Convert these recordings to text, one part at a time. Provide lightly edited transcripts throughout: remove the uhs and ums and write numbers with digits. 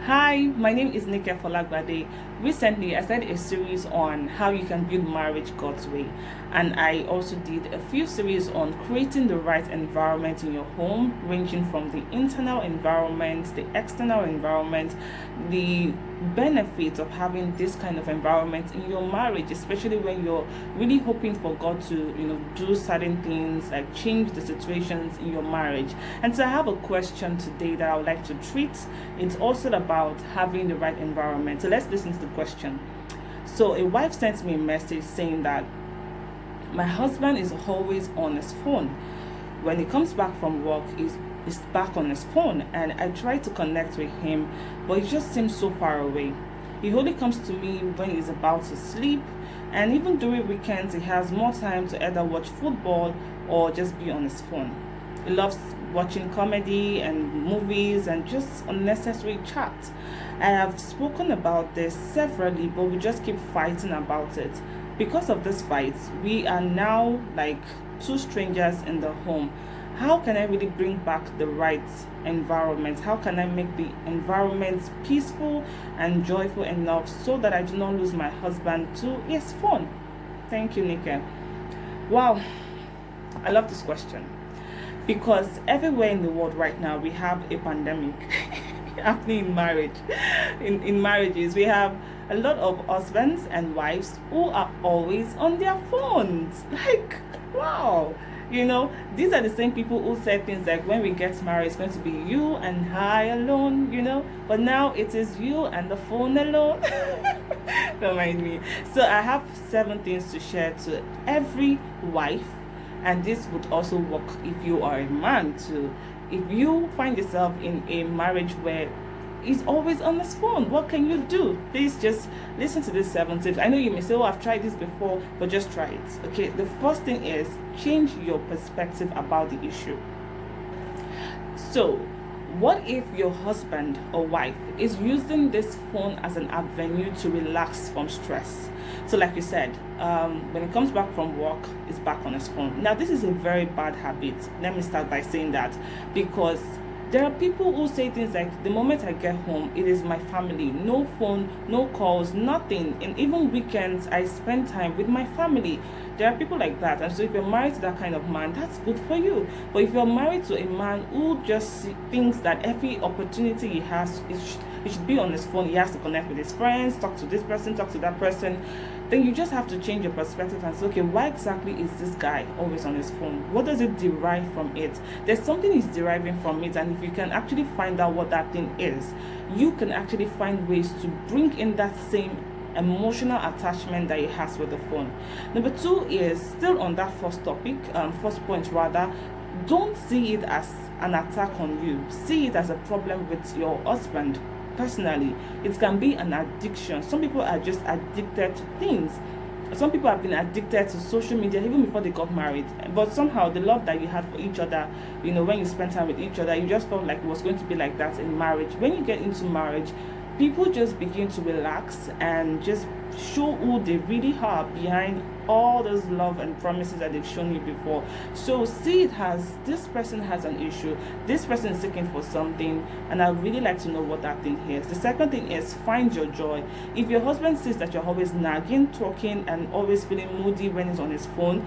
Hi, my name is Folagbade. Recently, I started a series on how you can build marriage God's way, and I also did a few series on creating the right environment in your home, ranging from the internal environment, the external environment, the benefits of having this kind of environment in your marriage, especially when you're really hoping for God to, do certain things like change the situations in your marriage. And so I have a question today that I would like to treat. It's also about having the right environment. So let's listen to the question. So a wife sent me a message saying that my husband is always on his phone. When he comes back from work, he's back on his phone, and I try to connect with him, but he just seems so far away. He only comes to me when he's about to sleep, and even during weekends he has more time to either watch football or just be on his phone. He loves watching comedy and movies and just unnecessary chat. I have spoken about this severally, but we just keep fighting about it. Because of this fight, we are now like two strangers in the home. How can I really bring back the right environment? How can I make the environment peaceful and joyful enough so that I do not lose my husband to his phone? Thank you, Nika. Wow, I love this question, because everywhere in the world right now we have a pandemic happening in marriage. In marriages, we have a lot of husbands and wives who are always on their phones. Like, wow. These are the same people who said things like, when we get married, it's going to be you and I alone, but now it is you and the phone alone. Don't mind me. So I have 7 things to share to every wife, and this would also work if you are a man too. If you find yourself in a marriage where he's always on his phone, what can you do? Please just listen to these 7 tips. I know you may say, oh, I've tried this before, but just try it. Okay, the first thing is change your perspective about the issue. So what if your husband or wife is using this phone as an avenue to relax from stress? So like you said, when he comes back from work, he's back on his phone. Now, this is a very bad habit. Let me start by saying that, because there are people who say things like, the moment I get home, it is my family. No phone, no calls, nothing. And even weekends, I spend time with my family. There are people like that. And so if you're married to that kind of man, that's good for you. But if you're married to a man who just thinks that every opportunity he has, he should be on his phone, he has to connect with his friends, talk to this person, talk to that person, then you just have to change your perspective and say, okay, why exactly is this guy always on his phone? What does it derive from it? There's something he's deriving from it, and if you can actually find out what that thing is, you can actually find ways to bring in that same emotional attachment that he has with the phone. Number 2 is still on that first topic, first point rather. Don't see it as an attack on you. See it as a problem with your husband. Personally, it can be an addiction. Some people are just addicted to things. Some people have been addicted to social media even before they got married, but somehow the love that you had for each other, when you spend time with each other, you just felt like it was going to be like that in marriage. When you get into marriage, people just begin to relax and just show who they really are behind all those love and promises that they've shown you before. So see it as, this person has an issue, this person is seeking for something, and I'd really like to know what that thing is. The second thing is, find your joy. If your husband sees that you're always nagging, talking, and always feeling moody when he's on his phone,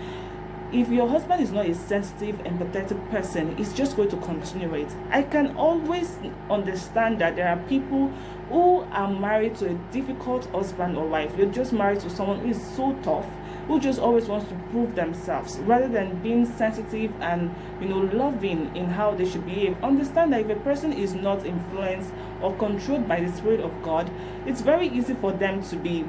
if your husband is not a sensitive, empathetic person, he's just going to continue it. I can always understand that there are people who are married to a difficult husband or wife. You're just married to someone who is so tough, who just always wants to prove themselves, rather than being sensitive and loving in how they should behave. Understand that if a person is not influenced or controlled by the Spirit of God, it's very easy for them to be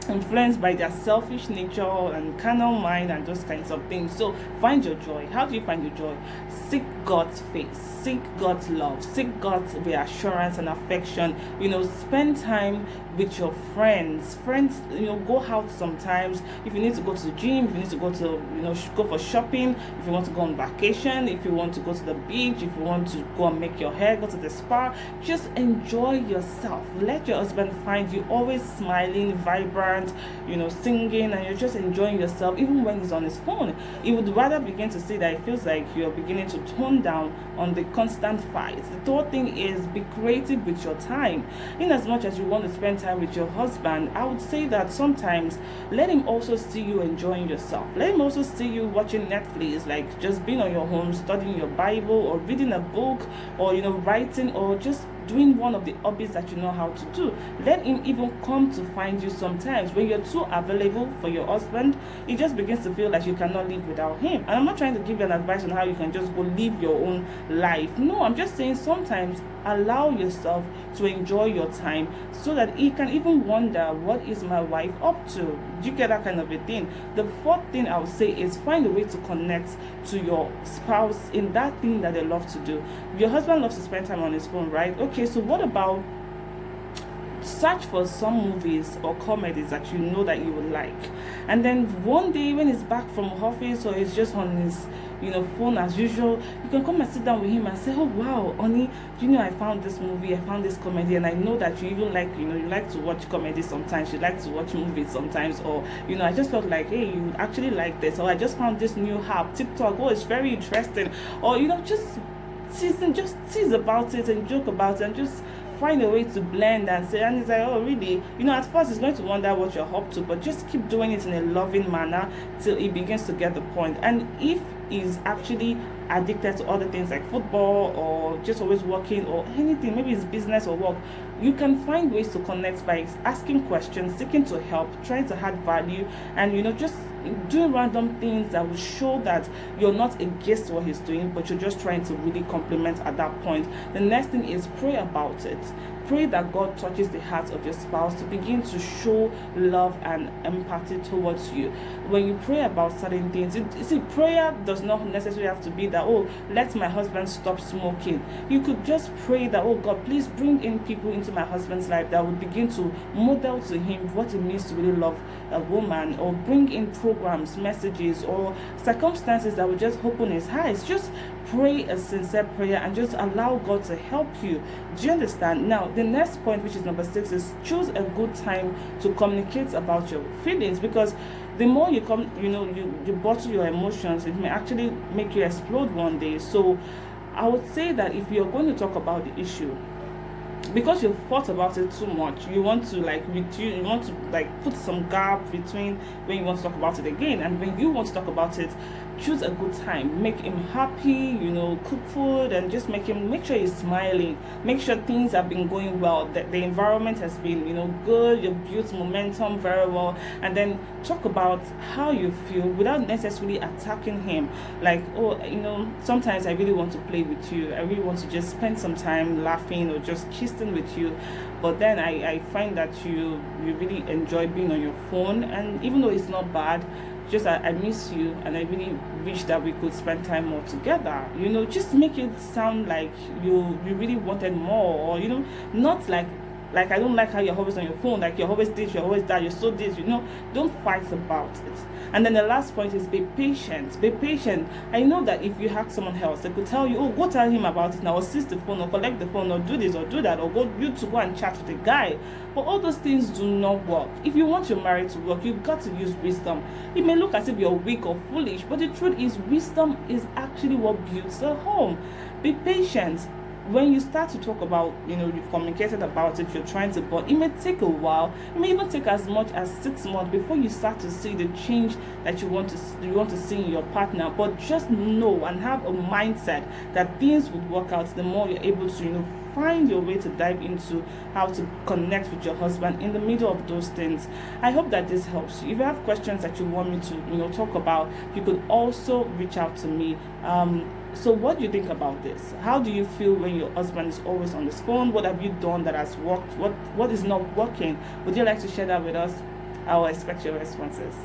influenced by their selfish nature and carnal mind and those kinds of things. So find your joy. How do you find your joy? Seek God's face, seek God's love, seek God's reassurance and affection. Spend time with your friends. Go out sometimes. If you need to go to the gym, if you need to go to go for shopping, if you want to go on vacation, if you want to go to the beach, if you want to go and make your hair, go to the spa, just enjoy yourself. Let your husband find you always smiling, vibrant, restaurant, singing, and you're just enjoying yourself, even when he's on his phone, he would rather begin to see that it feels like you're beginning to tone down on the constant fights. The third thing is be creative with your time. In as much as you want to spend time with your husband, I would say that sometimes let him also see you enjoying yourself. Let him also see you watching Netflix, like just being on your home, studying your Bible, or reading a book, or writing, or just doing one of the hobbies that you know how to do. Let him even come to find you sometimes. When you're too available for your husband, he just begins to feel like you cannot live without him. And I'm not trying to give you an advice on how you can just go live your own life. No, I'm just saying sometimes allow yourself to enjoy your time, so that he can even wonder, what is my wife up to? Do you get that kind of a thing? The fourth thing I would say is find a way to connect to your spouse in that thing that they love to do. Your husband loves to spend time on his phone, right? Okay, so what about search for some movies or comedies that you know that you would like, and then one day when he's back from office or he's just on his phone as usual, you can come and sit down with him and say, oh wow, honey, I found this movie, I found this comedy, and I know that you even like, you like to watch comedy sometimes, you like to watch movies sometimes, or I just felt like, hey, you actually like this, or I just found this new app, TikTok, oh, it's very interesting, or just tease about it and joke about it, and just find a way to blend and say, and he's like, oh really, at first he's going to wonder what you're up to, but just keep doing it in a loving manner till he begins to get the point. And if he's actually addicted to other things like football, or just always working, or anything, maybe it's business or work, you can find ways to connect by asking questions, seeking to help, trying to add value, and just doing random things that will show that you're not against what he's doing, but you're just trying to really compliment at that point. The next thing is pray about it. Pray that God touches the heart of your spouse to begin to show love and empathy towards you. When you pray about certain things, prayer does not necessarily have to be that, oh, let my husband stop smoking. You could just pray that, oh God, please bring in people into my husband's life that will begin to model to him what it means to really love a woman, or bring in programs, messages, or circumstances that will just open his eyes. Just pray a sincere prayer and just allow God to help you. Do you understand? Now, the next point, which is number 6, is choose a good time to communicate about your feelings, because the more you you bottle your emotions, it may actually make you explode one day. So I would say that if you're going to talk about the issue, because you've thought about it too much, you want to put some gap between when you want to talk about it again and when you want to talk about it. Choose a good time, make him happy, cook food, and just make sure he's smiling, make sure things have been going well, that the environment has been good, you built momentum very well, and then talk about how you feel without necessarily attacking him, like, oh, sometimes I really want to play with you, I really want to just spend some time laughing or just kissing with you, but then I find that you really enjoy being on your phone, and even though it's not bad, just I miss you, and I really wish that we could spend time more together. Just make it sound like you really wanted more, or not like I don't like how you're always on your phone, like you're always this, you're always that, you're so this, don't fight about it. And then the last point is be patient. Be patient. I know that if you ask someone else, they could tell you, oh, go tell him about it now, or seize the phone, or collect the phone, or do this or do that, or go and chat with a guy. But all those things do not work. If you want your marriage to work, you've got to use wisdom. It may look as if you're weak or foolish, but the truth is wisdom is actually what builds a home. Be patient. When you start to talk about, you've communicated about it, you're trying to, but it may take a while. It may even take as much as 6 months before you start to see the change that you want to see in your partner. But just know and have a mindset that things would work out the more you're able to, find your way to dive into how to connect with your husband in the middle of those things. I hope that this helps you. If you have questions that you want me to, talk about, you could also reach out to me. So what do you think about this? How do you feel when your husband is always on his phone? What have you done that has worked? What is not working? Would you like to share that with us? I will expect your responses.